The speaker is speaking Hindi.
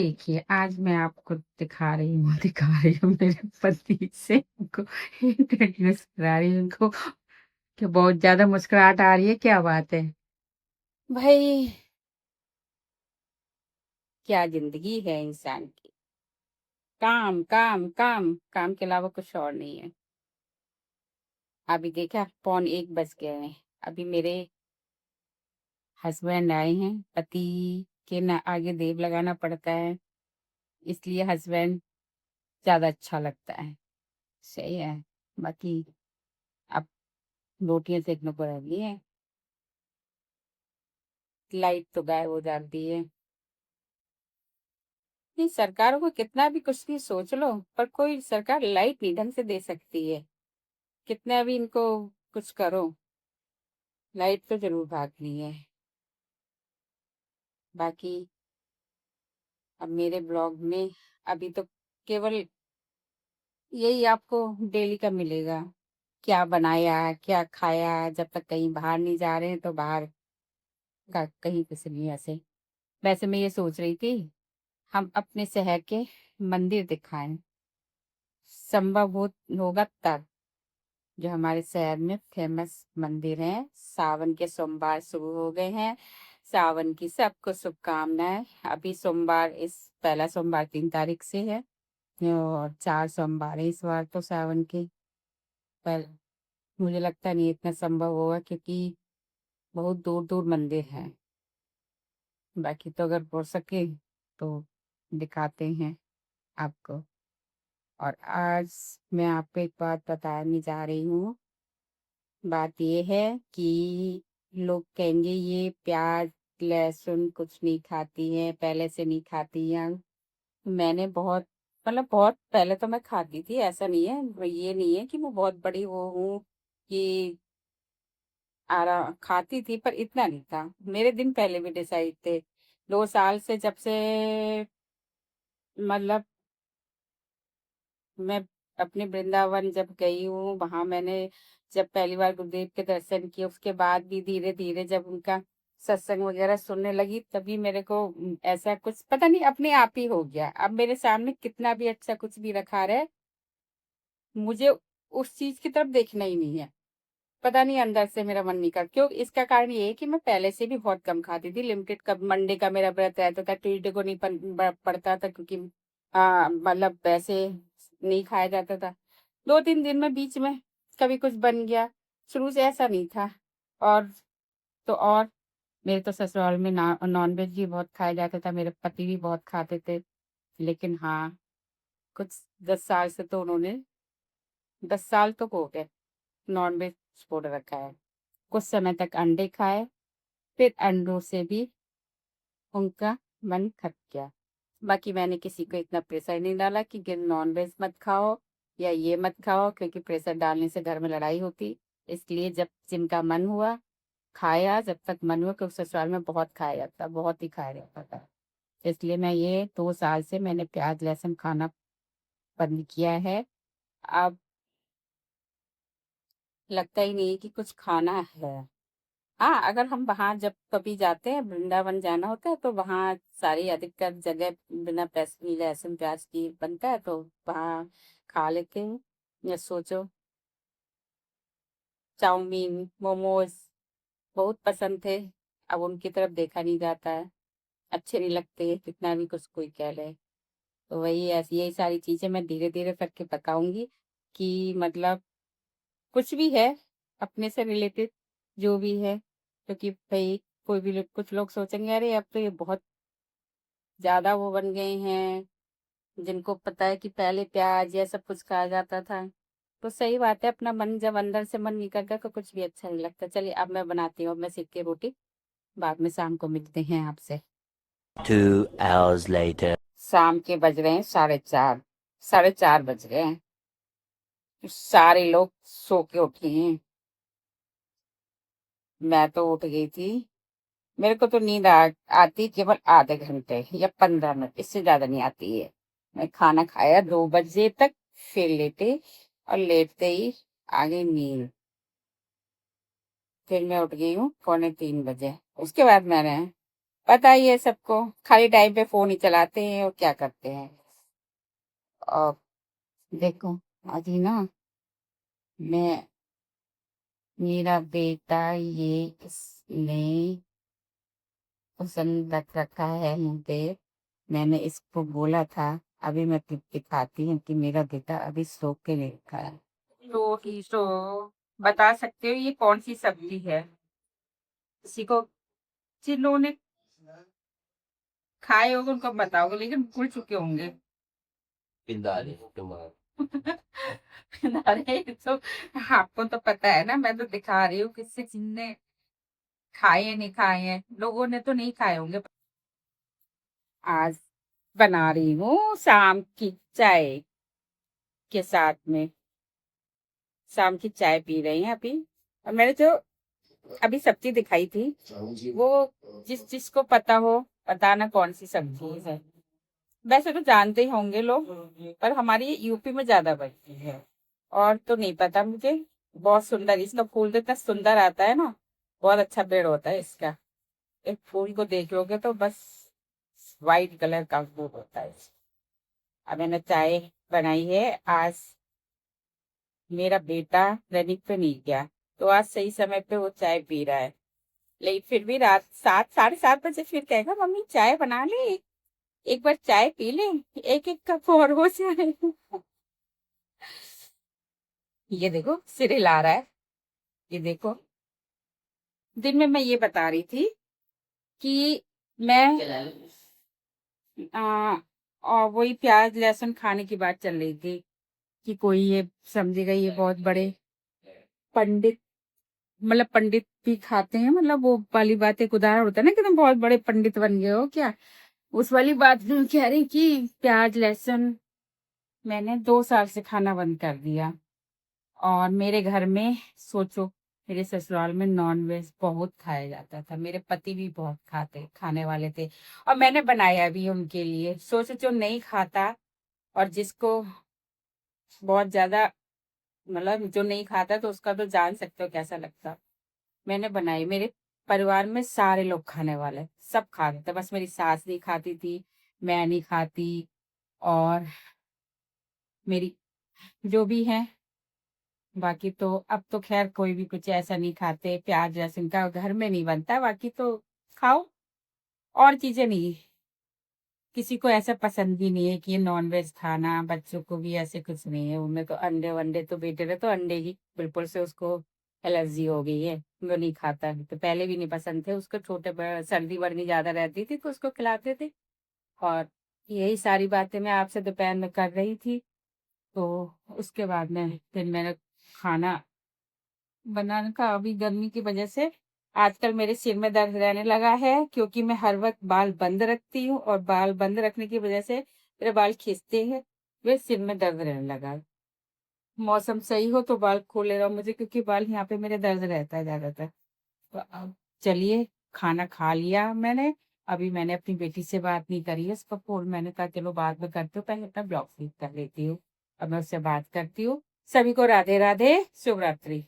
देखिए, आज मैं आपको दिखा रही हूँ मेरे पति से इनको इंट्रोड्यूस करा रही हूँ इनको कि बहुत ज़्यादा मुस्कुराहट आ रही है, क्या बात है? भाई, क्या ज़िंदगी है इंसान की। काम, काम, काम, काम के अलावा कुछ और नहीं है। अभी देखा पौन 1 बज गए हैं। अभी मेरे हस्बैंड आए हैं, पति के ना आगे देव लगाना पड़ता है, इसलिए हस्बैंड ज़्यादा अच्छा लगता है। सही है, बाकी अब रोटियाँ सेकने को रह गई हैं। लाइट तो गायब हो जाती है। नहीं, सरकारों को कितना भी कुछ भी सोच लो, पर कोई सरकार लाइट नहीं ढंग से दे सकती है। कितना भी इनको कुछ करो, लाइट तो जरूर भागनी है। बाकी अब मेरे ब्लॉग में अभी तो केवल यही आपको डेली का मिलेगा। क्या बनाया, क्या खाया, जब तक कहीं बाहर नहीं जा रहे हैं तो बाहर का कहीं कुछ नहीं ऐसे। वैसे मैं ये सोच रही थी, हम अपने शहर के मंदिर दिखाएं, संभव होगा तब। जो हमारे शहर में फेमस मंदिर हैं, सावन के सोमवार शुरू हो गए हैं। सावन की सबको शुभकामनाएं। अभी सोमवार, इस पहला सोमवार 3 तारीख से है और 4 सोमवार है इस बार तो सावन के। पर मुझे लगता नहीं इतना संभव होगा, क्योंकि बहुत दूर दूर मंदिर हैं। बाकी तो अगर हो सके तो दिखाते हैं आपको। और आज मैं आपको एक बात बताने जा रही हूँ। बात ये है कि लोग कहेंगे ये प्याज लहसुन कुछ नहीं खाती है, पहले से नहीं खाती है। मैंने बहुत, मतलब बहुत पहले तो मैं खाती थी, ऐसा नहीं है, ये नहीं है कि मैं बहुत बड़ी वो हूँ कि खाती थी, पर इतना नहीं था। मेरे दिन पहले भी डिसाइड थे। 2 साल से जब से, मतलब मैं अपने वृंदावन जब गई हूँ, वहां मैंने जब पहली बार गुरुदेव के दर्शन किए, उसके बाद भी धीरे धीरे जब उनका सत्संग वगैरह सुनने लगी, तभी मेरे को ऐसा कुछ पता नहीं अपने आप ही हो गया। अब मेरे सामने कितना भी अच्छा कुछ भी रखा रहे, मुझे उस चीज की तरफ देखना ही नहीं है। पता नहीं अंदर से मेरा मन नहीं कर, क्यों? इसका कारण ये है कि मैं पहले से भी बहुत कम खाती थी, लिमिटेड। कब मंडे का मेरा व्रत रहता था, ट्यूसडे को नहीं पड़ता था, क्योंकि मतलब वैसे नहीं खाया जाता था। 2-3 दिन में बीच में कभी कुछ बन गया, शुरू से ऐसा नहीं था। और तो और मेरे तो ससुराल में नॉन वेज भी बहुत खाया जाता था, मेरे पति भी बहुत खाते थे। लेकिन हाँ, कुछ 10 साल से तो उन्होंने, 10 साल तो हो गए नॉन वेज छोड़ रखा है। कुछ समय तक अंडे खाए, फिर अंडों से भी उनका मन खट गया। बाकी मैंने किसी को इतना प्रेशर नहीं डाला कि नॉन वेज मत खाओ या ये मत खाओ, क्योंकि प्रेशर डालने से घर में लड़ाई होती। इसलिए जब जिनका मन हुआ खाया, जब तक मन हुआ, क्योंकि ससुराल में बहुत खाया जाता, बहुत ही खाया जाता था। इसलिए मैं ये 2 साल से मैंने प्याज लहसुन खाना बंद किया है। अब लगता ही नहीं कि कुछ खाना है। हाँ, अगर हम वहाँ जब कभी जाते हैं, वृंदावन जाना होता है, तो वहाँ सारी अधिकतर जगह बिना लहसुन प्याज की बनता है, तो वहाँ खा लेते हैं। या सोचो, चाउमीन, मोमोज बहुत पसंद थे, अब उनकी तरफ देखा नहीं जाता है। अच्छे नहीं लगते कितना भी कुछ कोई कह ले। तो वही ऐसी यही सारी चीजें मैं धीरे धीरे करके बताऊंगी कि मतलब कुछ भी है अपने से रिलेटेड, जो भी है। क्योंकि भाई कोई भी कुछ लोग सोचेंगे अरे अब तो ये बहुत ज्यादा वो बन गए हैं, जिनको पता है कि पहले प्याज या सब कुछ खाया जाता था। तो सही बात है, अपना मन जब अंदर से मन निकल गया तो कुछ भी अच्छा नहीं लगता। चलिए अब मैं बनाती हूँ, अब मैं सीख के रोटी, बाद में शाम को मिलते हैं आपसे। 2 hours later. शाम के बज रहे हैं 4:30, 4:30 बज रहे हैं। सारे लोग सो के उठे हैं, मैं तो उठ गई थी। मेरे को तो नींद आती केवल आधे घंटे या 15 मिनट, इससे ज्यादा नहीं आती है। मैं खाना खाया 2 बजे तक, फिर लेटे, और लेटते ही आ गई नींद। फिर मैं उठ गई हूँ 2:45 बजे। उसके बाद मैंने पता ही है सबको, खाली टाइम पे फोन ही चलाते हैं और क्या करते हैं। और देखो, आज ही ना मैं मेरा बेटा ये इसने पसंद रख रखा है मुझे। मैंने इसको बोला था, अभी मैं दिखाती हूँ कि मेरा बेटा अभी सो के नहीं खाया। तो बता सकते हो ये कौन सी सब्जी है? किसी को, जिन्होंने खाए होंगे उनको बताओगे, लेकिन भूल चुके होंगे। पिंडाली टमाटर। अरे तो आपको तो पता है ना, मैं तो दिखा रही हूँ किससे, जिनने खाए हैं नहीं खाए हैं, लोगों ने तो नहीं खाए होंगे। आज बना रही हूँ शाम की चाय के साथ में, शाम की चाय पी रही हैं अभी। और मैंने जो अभी सब्जी दिखाई थी, वो जिसको पता हो बताना कौन सी सब्जी है। वैसे तो जानते ही होंगे लोग, पर हमारी ये यूपी में ज्यादा बनती है, और तो नहीं पता मुझे। बहुत सुंदर, इसका फूल तो इतना सुंदर आता है ना, बहुत अच्छा पेड़ होता है इसका। एक फूल को देख लोगे तो बस वाइट कलर का फूल होता है। अब मैंने चाय बनाई है आज। मेरा बेटा रनिंग पे नहीं गया, तो आज सही समय पे वो चाय पी रहा है। लेकिन फिर भी रात 7, 7:30 बजे फिर कहेगा मम्मी चाय बना ले, एक बार चाय पी ले, एक एक कप और हो जाए। ये देखो सिरे ला रहा है, ये देखो। दिन में मैं ये बता रही थी कि मैं आ, और वही प्याज लहसुन खाने की बात चल रही थी, कि कोई ये समझेगा ये बहुत बड़े पंडित, मतलब पंडित भी खाते हैं, मतलब वो वाली बात, एक उदाहरण होता है ना कि तुम बहुत बड़े पंडित बन गए हो क्या, उस वाली बात में कह रही कि प्याज लहसुन मैंने 2 साल से खाना बंद कर दिया। और मेरे घर में सोचो, मेरे ससुराल में नॉन वेज बहुत खाया जाता था, मेरे पति भी बहुत खाने वाले थे, और मैंने बनाया भी उनके लिए। सोचो जो नहीं खाता, और जिसको बहुत ज्यादा, मतलब जो नहीं खाता तो उसका तो जान सकते हो कैसा लगता। मैंने बनाई, मेरे परिवार में सारे लोग खाने वाले, सब खाते थे, बस मेरी सास नहीं खाती थी, मैं नहीं खाती, और मेरी जो भी है, बाकी तो अब तो खैर कोई भी कुछ ऐसा नहीं खाते, प्याज लहसुन का घर में नहीं बनता, बाकी तो खाओ, और चीजें नहीं। किसी को ऐसा पसंद भी नहीं है कि ये नॉन वेज खाना, बच्चों को भी ऐसे कुछ नहीं है, उनमें तो अंडे वंडे, तो बेटे ने तो अंडे ही बिल्कुल से उसको एलर्जी हो गई है, वो नहीं खाता है। तो पहले भी नहीं पसंद थे उसको, सर्दी वर्दी ज्यादा रहती थी तो उसको खिलाते थे। और यही सारी बातें मैं आपसे दोपहर में कर रही थी। तो उसके बाद में फिर मैंने खाना बनाने का, अभी गर्मी की वजह से आजकल मेरे सिर में दर्द रहने लगा है, क्योंकि मैं हर वक्त बाल बंद रखती हूँ, और बाल बंद रखने की वजह से मेरे बाल खींचते हैं, वे सिर में दर्द रहने लगा है। मौसम सही हो तो बाल खोले रहो मुझे, क्योंकि बाल यहाँ पे मेरे दर्द रहता है ज्यादातर। तो अब चलिए, खाना खा लिया मैंने। अभी मैंने अपनी बेटी से बात नहीं करी है, उसका फोन मैंने कहा चलो बाद में करती हूँ, पहले अपना ब्लॉग ठीक कर लेती हूँ। अब मैं उससे बात करती हूँ। सभी को राधे राधे, शुभ रात्रि।